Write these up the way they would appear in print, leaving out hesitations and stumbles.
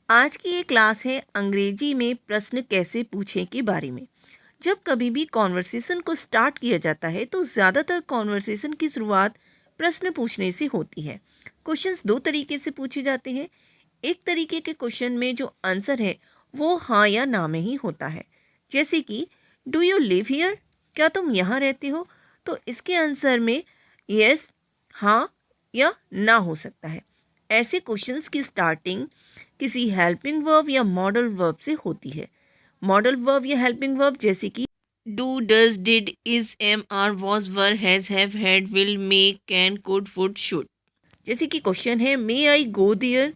आज की ये क्लास है अंग्रेजी में प्रश्न कैसे पूछें के बारे में। जब कभी भी कॉन्वर्सेशन को स्टार्ट किया जाता है तो ज़्यादातर कॉन्वर्सेशन की शुरुआत प्रश्न पूछने से होती है। क्वेश्चंस दो तरीके से पूछे जाते हैं। एक तरीके के क्वेश्चन में जो आंसर है वो हाँ या ना में ही होता है। जैसे कि डू यू लिव हियर, क्या तुम यहाँ रहते हो? तो इसके आंसर में यस, हाँ या ना हो सकता है। ऐसे क्वेश्चंस की स्टार्टिंग किसी हेल्पिंग वर्ब या मॉडल वर्ब से होती है। मॉडल वर्ब या हेल्पिंग वर्ब जैसे कि do, does, did, is, am, are, was, were, has, have, had, will, may, can, could, would, should. जैसे कि क्वेश्चन है may I go there,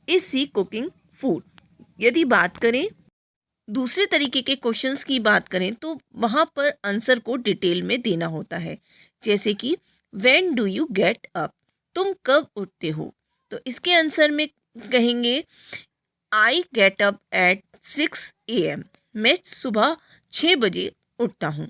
is she cooking food. यदि बात करें दूसरे तरीके के क्वेश्चंस की बात करें तो वहाँ पर आंसर को डिटेल में देना होता है। जैसे कि when do you get up, तुम कब उठते हो? तो इसके आंसर में कहेंगे I get up at 6 AM, मैं सुबह 6 बजे उठता हूँ।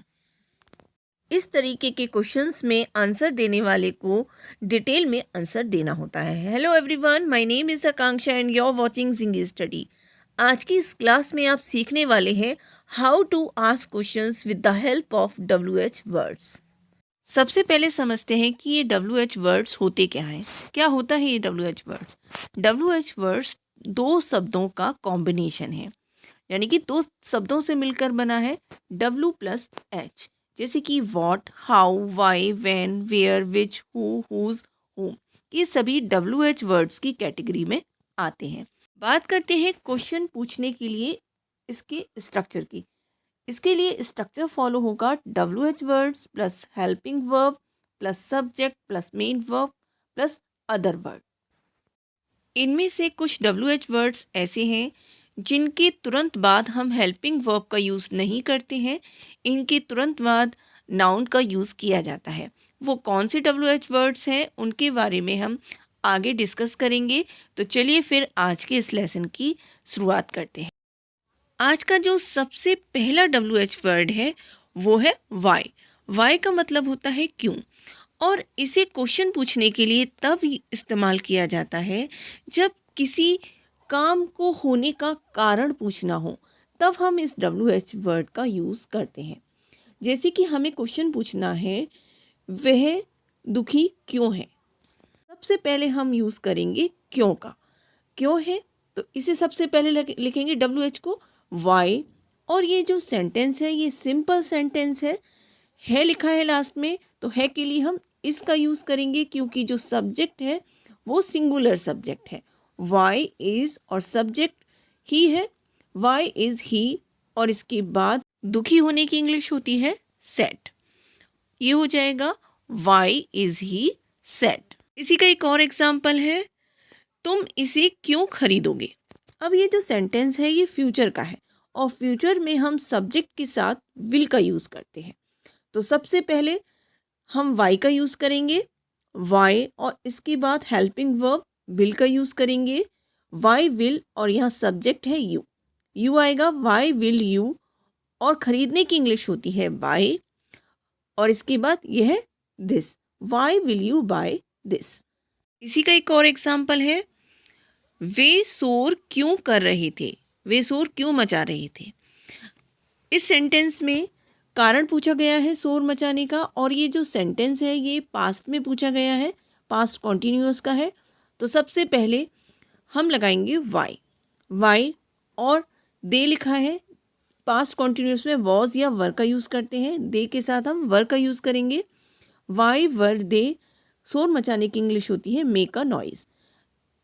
इस तरीके के क्वेश्चंस में आंसर देने वाले को डिटेल में आंसर देना होता है। Hello everyone, my name is Akanksha and you are watching Zingy Study. आज की इस क्लास में आप सीखने वाले हैं how to ask questions with the help of WH words. सबसे पहले समझते हैं कि ये WH वर्ड्स होते क्या हैं। क्या होता है ये WH वर्ड्स? WH वर्ड्स दो शब्दों का कॉम्बिनेशन है, यानी कि दो शब्दों से मिलकर बना है W प्लस H। जैसे कि what, how, why, when, where, which, who, whose, whom। ये सभी WH वर्ड्स की कैटेगरी में आते हैं। बात करते हैं क्वेश्चन पूछने के लिए इसके स्ट्रक्चर की। इसके लिए स्ट्रक्चर फॉलो होगा WH words plus helping verb plus subject plus main verb plus other word. इनमें से कुछ WH वर्ड्स ऐसे हैं जिनके तुरंत बाद हम हेल्पिंग वर्ब का यूज़ नहीं करते हैं, इनके तुरंत बाद नाउन का यूज़ किया जाता है। वो कौन से WH वर्ड्स हैं उनके बारे में हम आगे डिस्कस करेंगे। तो चलिए फिर आज के इस लेसन की शुरुआत करते हैं। आज का जो सबसे पहला WH वर्ड है वो है वाई। वाई का मतलब होता है क्यों, और इसे क्वेश्चन पूछने के लिए तब इस्तेमाल किया जाता है जब किसी काम को होने का कारण पूछना हो, तब हम इस WH वर्ड का यूज़ करते हैं। जैसे कि हमें क्वेश्चन पूछना है वह दुखी क्यों है, सबसे पहले हम यूज़ करेंगे क्यों का। क्यों है तो इसे सबसे पहले लिखेंगे WH को वाई। और ये जो सेंटेंस है ये सिंपल सेंटेंस है लिखा है लास्ट में, तो है के लिए हम इसका यूज़ करेंगे क्योंकि जो सब्जेक्ट है वो सिंगुलर सब्जेक्ट है। वाई इज़ और सब्जेक्ट ही है, वाई इज़ ही। और इसके बाद दुखी होने की इंग्लिश होती है सैड। ये हो जाएगा वाई इज़ ही सैड। इसी का एक और एग्जाम्पल है तुम इसे क्यों खरीदोगे। अब ये जो सेंटेंस है ये फ्यूचर का है और फ्यूचर में हम सब्जेक्ट के साथ विल का यूज़ करते हैं। तो सबसे पहले हम वाई का यूज़ करेंगे, वाई, और इसके बाद हेल्पिंग वर्ब विल का यूज़ करेंगे, वाई विल, और यहाँ सब्जेक्ट है यू। यू आएगा वाई विल यू, और ख़रीदने की इंग्लिश होती है बाय, और इसके बाद यह है this, why will you buy this. इसी का एक और एग्जाम्पल है वे शोर क्यों कर रहे थे, वे शोर क्यों मचा रहे थे। इस सेंटेंस में कारण पूछा गया है शोर मचाने का, और ये जो सेंटेंस है ये पास्ट में पूछा गया है, पास्ट कॉन्टिन्यूअस का है। तो सबसे पहले हम लगाएंगे वाई, वाई, और दे लिखा है पास्ट कॉन्टिन्यूअस में वॉज या वर का यूज़ करते हैं, दे के साथ हम वर का यूज़ करेंगे। वाई वर दे, शोर मचाने की इंग्लिश होती है मेक अ नॉइज़।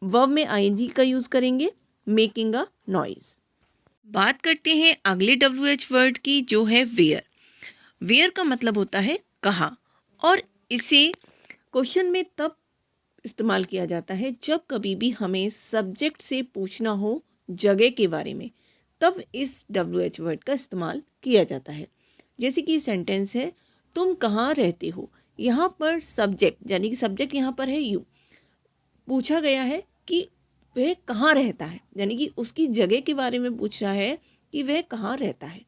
वर्ब में ING का यूज़ करेंगे मेकिंग अ नॉइज़। बात करते हैं अगले WH वर्ड की जो है वेयर। वेयर का मतलब होता है कहाँ, और इसे क्वेश्चन में तब इस्तेमाल किया जाता है जब कभी भी हमें सब्जेक्ट से पूछना हो जगह के बारे में, तब इस WH वर्ड का इस्तेमाल किया जाता है। जैसे कि सेंटेंस है तुम कहाँ रहते हो, यहाँ पर सब्जेक्ट यानी कि सब्जेक्ट यहाँ पर है यू, पूछा गया है कि वह कहाँ रहता है, यानी कि उसकी जगह के बारे में पूछा है कि वह कहाँ रहता है।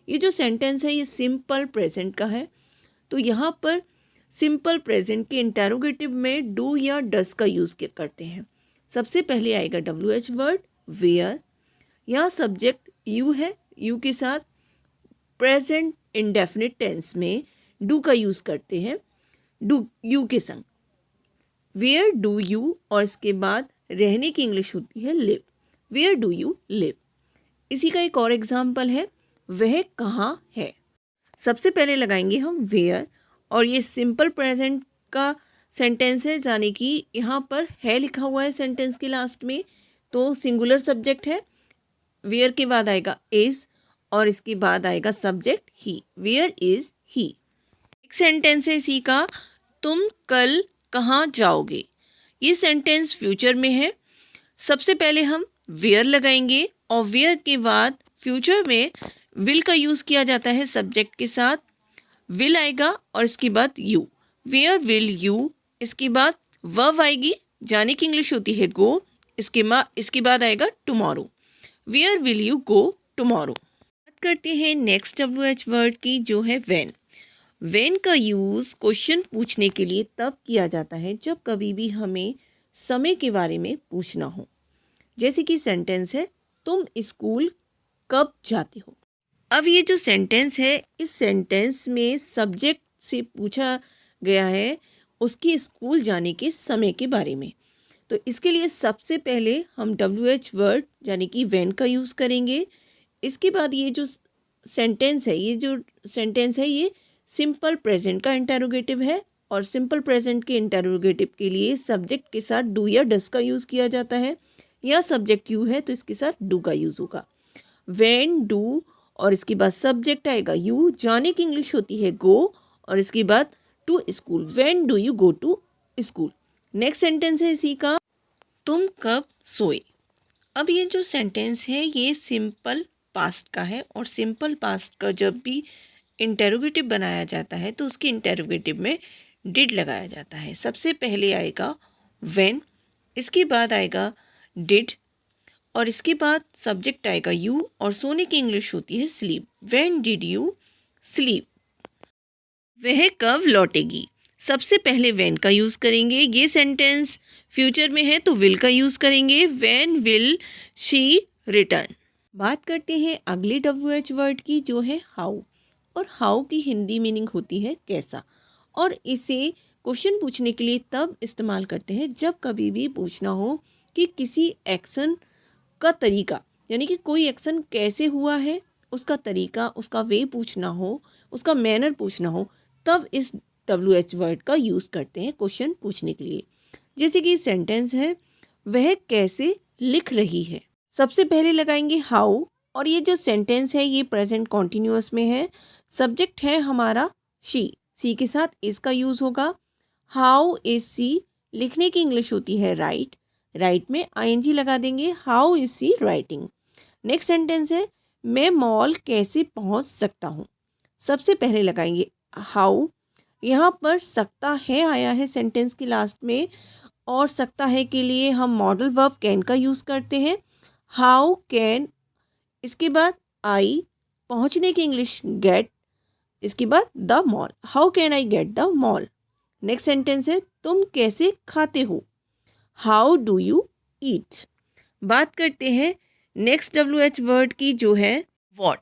ये जो सेंटेंस है ये सिंपल प्रेजेंट का है, तो यहाँ पर सिंपल प्रेजेंट के इंटेरोगेटिव में डू या डस का यूज़ करते हैं। सबसे पहले आएगा WH वर्ड वेयर। यहाँ सब्जेक्ट यू है, यू के साथ प्रेजेंट इंडेफिनिट टेंस में डू का यूज़ करते हैं, डू यू के संग। वेयर डू यू, और इसके बाद रहने की इंग्लिश होती है live, where do you live. इसी का एक और एग्जाम्पल है, वह कहाँ है। सबसे पहले लगाएंगे हम वेयर, और ये सिंपल प्रेजेंट का सेंटेंस है, यानी कि यहाँ पर है लिखा हुआ है सेंटेंस के लास्ट में, तो सिंगुलर सब्जेक्ट है। वेयर के बाद आएगा इज, और इसके बाद आएगा subject he, where is he. एक सेंटेंस है इसी का, तुम कल कहाँ जाओगे। ये सेंटेंस फ्यूचर में है। सबसे पहले हम वेयर लगाएंगे, और वेयर के बाद फ्यूचर में विल का यूज़ किया जाता है सब्जेक्ट के साथ, विल आएगा और इसके बाद यू, वेयर विल यू। इसके बाद वर्ब आएगी, जाने की इंग्लिश होती है गो, इसके बाद आएगा tomorrow, where will you go tomorrow. बात करते हैं नेक्स्ट WH वर्ड की, जो है व्हेन। व्हेन का यूज़ क्वेश्चन पूछने के लिए तब किया जाता है जब कभी भी हमें समय के बारे में पूछना हो। जैसे कि सेंटेंस है, तुम स्कूल कब जाते हो। अब ये जो सेंटेंस है, इस सेंटेंस में सब्जेक्ट से पूछा गया है उसके स्कूल जाने के समय के बारे में। तो इसके लिए सबसे पहले हम WH वर्ड यानी कि व्हेन का यूज़ करेंगे। इसके बाद ये जो सेंटेंस है, ये सिंपल प्रेजेंट का इंटरोगेटिव है, और सिंपल प्रेजेंट के इंटरोगेटिव के लिए सब्जेक्ट के साथ डू या डस का यूज़ किया जाता है, या सब्जेक्ट यू है तो इसके साथ डू का यूज़ होगा। व्हेन डू, और इसके बाद सब्जेक्ट आएगा यू, जाने की इंग्लिश होती है गो, और इसके बाद to school, when do you go to school. Next sentence है इसी का, तुम कब सोए। अब ये जो सेंटेंस है ये सिंपल पास्ट का है, और सिंपल पास्ट का जब भी इंटरोगेटिव बनाया जाता है तो उसके इंटरोगेटिव में डिड लगाया जाता है। सबसे पहले आएगा व्हेन, इसके बाद आएगा डिड, और इसके बाद सब्जेक्ट आएगा यू, और सोने की इंग्लिश होती है sleep, when did you sleep. वह कब लौटेगी। सबसे पहले व्हेन का यूज़ करेंगे, ये सेंटेंस फ्यूचर में है तो विल का यूज़ करेंगे, व्हेन विल शी रिटर्न। बात करते हैं अगले WH वर्ड की, जो है हाउ। और हाउ की हिंदी मीनिंग होती है कैसा, और इसे क्वेश्चन पूछने के लिए तब इस्तेमाल करते हैं जब कभी भी पूछना हो कि किसी एक्शन का तरीका, यानी कि कोई एक्शन कैसे हुआ है उसका तरीका, उसका वे पूछना हो, उसका मैनर पूछना हो, तब इस WH वर्ड का यूज़ करते हैं क्वेश्चन पूछने के लिए। जैसे कि सेंटेंस है, वह कैसे लिख रही है। सबसे पहले लगाएंगे हाउ, और ये जो सेंटेंस है ये प्रेजेंट कॉन्टिन्यूअस में है। सब्जेक्ट है हमारा शी, सी के साथ इसका यूज़ होगा। हाउ इज सी, लिखने की इंग्लिश होती है राइट, राइट में ING लगा देंगे, how is she writing. Next sentence है, मैं मॉल कैसे पहुंच सकता हूं। सबसे पहले लगाएंगे हाउ, यहाँ पर सकता है आया है सेंटेंस के लास्ट में, और सकता है के लिए हम मॉडल वर्ब कैन का यूज़ करते हैं, हाउ कैन। इसके बाद आई, पहुंचने की इंग्लिश गेट, इसके बाद the mall, how can I get the mall. Next sentence है, तुम कैसे खाते हो, हाउ डू यू ईट। बात करते हैं नेक्स्ट WH वर्ड की, जो है वॉट।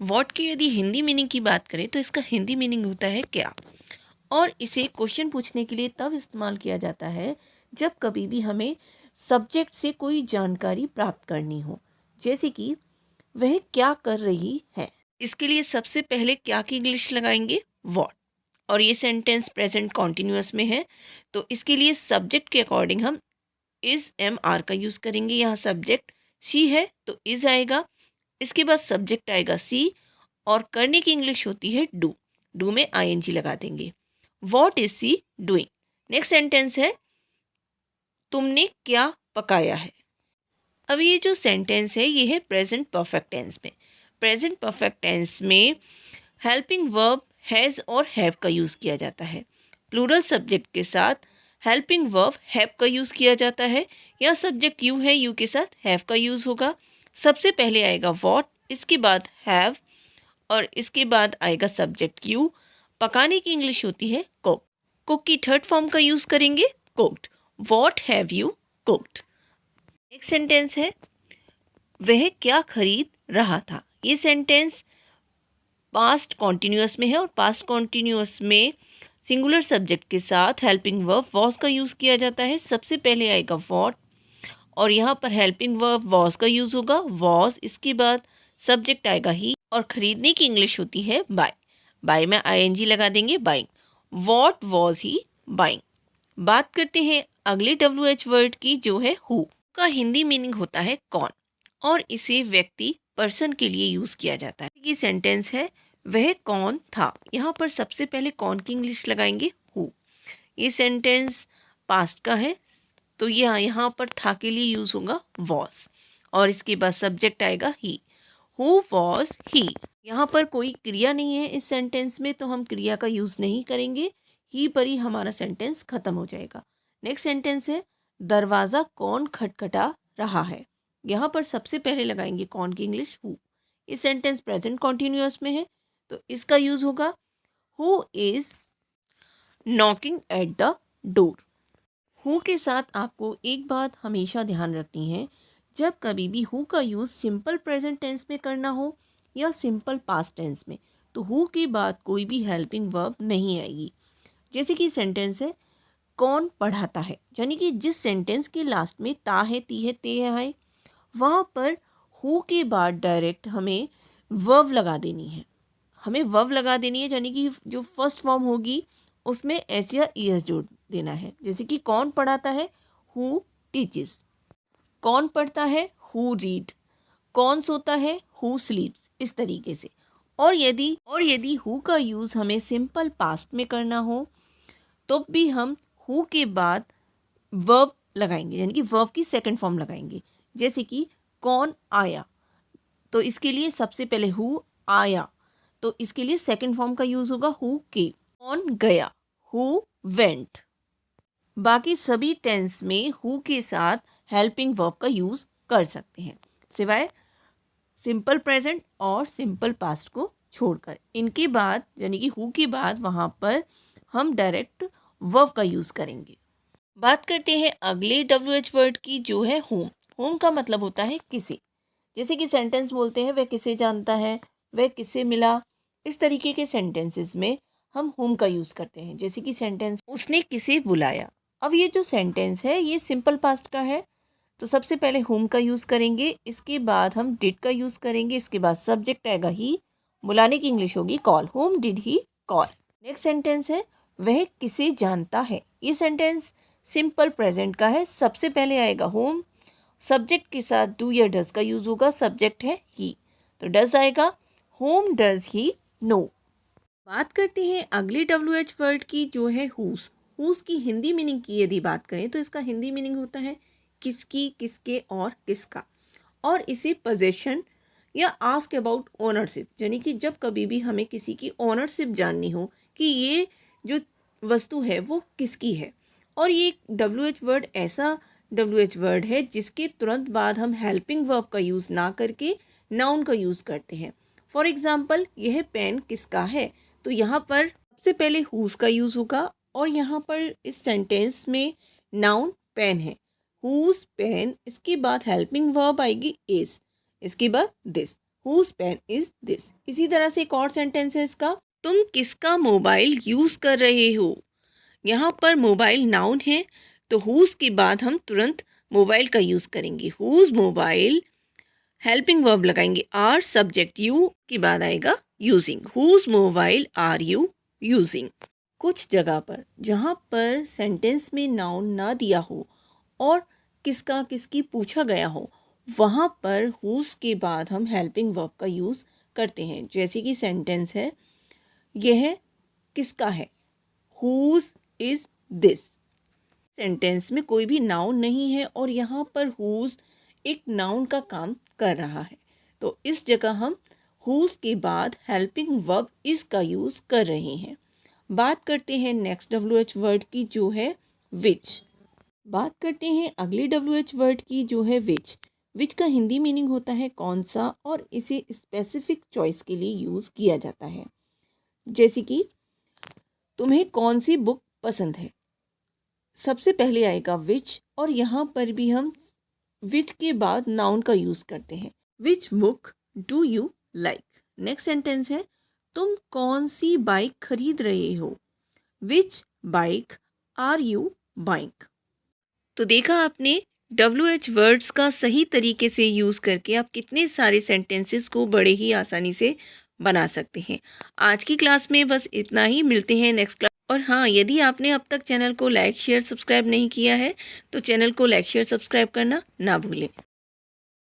वॉट की यदि हिंदी मीनिंग की बात करें तो इसका हिंदी मीनिंग होता है क्या, और इसे क्वेश्चन पूछने के लिए तब इस्तेमाल किया जाता है जब कभी भी हमें सब्जेक्ट से कोई जानकारी प्राप्त करनी हो। जैसे कि वह क्या कर रही है, इसके लिए सबसे पहले क्या की इंग्लिश लगाएंगे वॉट, और ये सेंटेंस प्रेजेंट कॉन्टिन्यूअस में है तो इसके लिए सब्जेक्ट के अकॉर्डिंग हम इज MR का यूज़ करेंगे। यहाँ सब्जेक्ट शी है तो इज आएगा, इसके बाद सब्जेक्ट आएगा सी, और करने की इंग्लिश होती है डू, डू में ING लगा देंगे। What is she doing. Next sentence है, तुमने क्या पकाया है। अब ये जो सेंटेंस है ये है प्रेजेंट परफेक्ट टेंस में। प्रेजेंट परफेक्ट टेंस में हेल्पिंग वर्ब हैज़ और हैव का यूज़ किया जाता है। प्लूरल सब्जेक्ट के साथ हेल्पिंग वर्ब हैव का यूज़ किया जाता है, या सब्जेक्ट यू है, यू के साथ हैव का यूज़ होगा। सबसे पहले आएगा वॉट, इसके बाद हैव, और इसके बाद आएगा सब्जेक्ट यू। पकाने की इंग्लिश होती है कुक, कुक की थर्ड फॉर्म का यूज़ करेंगे cooked, what have you cooked. Next sentence है, वह क्या खरीद रहा था। ये सेंटेंस पास्ट कॉन्टिन्यूअस में है और पास्ट कॉन्टिन्यूअस में सिंगुलर सब्जेक्ट के साथ हेल्पिंग वर्ब वॉज का यूज़ किया जाता है। सबसे पहले आएगा वॉट और यहाँ पर हेल्पिंग वर्ब वॉज का यूज़ होगा वॉज, इसके बाद सब्जेक्ट आएगा ही और खरीदने की इंग्लिश होती है बाय। बाय में आईएनजी लगा देंगे, buying. What was he buying. बात करते हैं अगले WH वर्ड की जो है हु का हिंदी मीनिंग होता है कौन और इसे व्यक्ति पर्सन के लिए यूज़ किया जाता है। ये सेंटेंस है वह कौन था। यहाँ पर सबसे पहले कौन की इंग्लिश लगाएंगे हु। ये सेंटेंस पास्ट का है तो ये यहाँ पर था के लिए यूज़ होगा वॉज और इसके बाद सब्जेक्ट आएगा ही। Who was he. यहाँ पर कोई क्रिया नहीं है इस सेंटेंस में तो हम क्रिया का यूज़ नहीं करेंगे, ही पर ही हमारा सेंटेंस खत्म हो जाएगा। नेक्स्ट सेंटेंस है दरवाज़ा कौन खटखटा रहा है। यहाँ पर सबसे पहले लगाएंगे कौन की इंग्लिश हु। इस सेंटेंस प्रेजेंट कॉन्टिन्यूअस में है तो इसका यूज़ होगा who is knocking at the door. Who के साथ आपको एक बात हमेशा ध्यान रखनी है, जब कभी भी हु का यूज़ सिंपल प्रेजेंट टेंस में करना हो या सिंपल पास्ट टेंस में तो हु के बाद कोई भी हेल्पिंग वर्ब नहीं आएगी। जैसे कि सेंटेंस है कौन पढ़ाता है, यानी कि जिस सेंटेंस के लास्ट में ता है, ती है, ते है, वहाँ पर हु के बाद डायरेक्ट हमें वर्ब लगा देनी है। यानी कि जो फर्स्ट फॉर्म होगी उसमें एस या ईएस जोड़ देना है। जैसे कि कौन पढ़ाता है हु टीचेस, कौन पढ़ता है हु रीड, कौन सोता है हु स्लीप्स, इस तरीके से। और यदि हु का यूज़ हमें सिंपल पास्ट में करना हो तो भी हम हु के बाद वर्ब लगाएंगे, यानी कि वर्ब की सेकंड फॉर्म लगाएंगे। जैसे कि कौन आया तो इसके लिए सबसे पहले हु आया तो इसके लिए सेकंड फॉर्म का यूज़ होगा हु के। कौन गया हु वेंट। बाकी सभी टेंस में हु के साथ हेल्पिंग वर्ब का यूज़ कर सकते हैं सिवाय सिंपल प्रेजेंट और सिंपल पास्ट को छोड़कर। इनके बाद यानी कि हु के बाद वहाँ पर हम डायरेक्ट वर्ब का यूज़ करेंगे। बात करते हैं अगले WH वर्ड की जो है होम। होम का मतलब होता है किसे। जैसे कि सेंटेंस बोलते हैं वह किसे जानता है, वह किसे मिला, इस तरीके के सेंटेंसेस में हम होम का यूज़ करते हैं। जैसे कि सेंटेंस उसने किसे बुलाया। अब ये जो सेंटेंस है ये सिंपल पास्ट का है तो सबसे पहले होम का यूज़ करेंगे, इसके बाद हम डिड का यूज़ करेंगे, इसके बाद सब्जेक्ट आएगा ही, बुलाने की इंग्लिश होगी call, home did he call. Next sentence है वह किसे जानता है। ये सेंटेंस सिंपल प्रेजेंट का है, सबसे पहले आएगा होम, सब्जेक्ट के साथ डू या डज का यूज़ होगा, सब्जेक्ट है ही तो डज आएगा, होम डज ही नो। बात करते हैं अगले WH वर्ड की जो है हुज। हुज की हिंदी मीनिंग की यदि बात करें तो इसका हिंदी मीनिंग होता है किसकी, किसके और किसका। और इसे पोजेशन या आस्क अबाउट ओनरशिप, यानी कि जब कभी भी हमें किसी की ओनरशिप जाननी हो कि ये जो वस्तु है वो किसकी है। और ये WH वर्ड ऐसा WH वर्ड है जिसके तुरंत बाद हम हेल्पिंग वर्ब का यूज़ ना करके नाउन का यूज़ करते हैं। फॉर एग्जाम्पल यह पेन किसका है तो यहाँ पर सबसे पहले हुज का यूज़ होगा और यहाँ पर इस सेंटेंस में नाउन पेन है, हुज पेन, इसके बाद हेल्पिंग वर्ब आएगी इज, इसके बाद this, whose pen is this. इसी तरह से एक और सेंटेंस है इसका, तुम किसका मोबाइल यूज़ कर रहे हो। यहाँ पर मोबाइल नाउन है तो हुज के बाद हम तुरंत मोबाइल का यूज़ करेंगे, हुज मोबाइल, हेल्पिंग वर्ब लगाएंगे आर, सब्जेक्ट यू के बाद आएगा using, whose mobile are you using. कुछ जगह पर जहाँ पर सेंटेंस में नाउन ना दिया हो और किसका किसकी पूछा गया हो वहाँ पर हुज के बाद हम हेल्पिंग वर्ब का यूज़ करते हैं। जैसे कि सेंटेंस है यह किसका है, हुज इज़ दिस। सेंटेंस में कोई भी नाउन नहीं है और यहाँ पर हुज एक नाउन का काम कर रहा है तो इस जगह हम हुज के बाद हेल्पिंग वर्ब इज का यूज़ कर रहे हैं। बात करते हैं नेक्स्ट WH वर्ड की जो है विच। बात करते हैं अगले WH वर्ड की जो है विच। विच का हिंदी मीनिंग होता है कौन सा और इसे स्पेसिफिक चॉइस के लिए यूज़ किया जाता है। जैसे कि तुम्हें कौन सी बुक पसंद है, सबसे पहले आएगा विच और यहाँ पर भी हम विच के बाद नाउन का यूज़ करते हैं। Which book do you like. Next sentence है, तुम कौन सी बाइक खरीद रहे हो। विच बाइक आर यू बाइंग। तो देखा आपने WH वर्ड्स का सही तरीके से यूज़ करके आप कितने सारे सेंटेंसेस को बड़े ही आसानी से बना सकते हैं। आज की क्लास में बस इतना ही, मिलते हैं नेक्स्ट क्लास। और हाँ, यदि आपने अब तक चैनल को लाइक शेयर सब्सक्राइब नहीं किया है तो चैनल को लाइक शेयर सब्सक्राइब करना ना भूलें।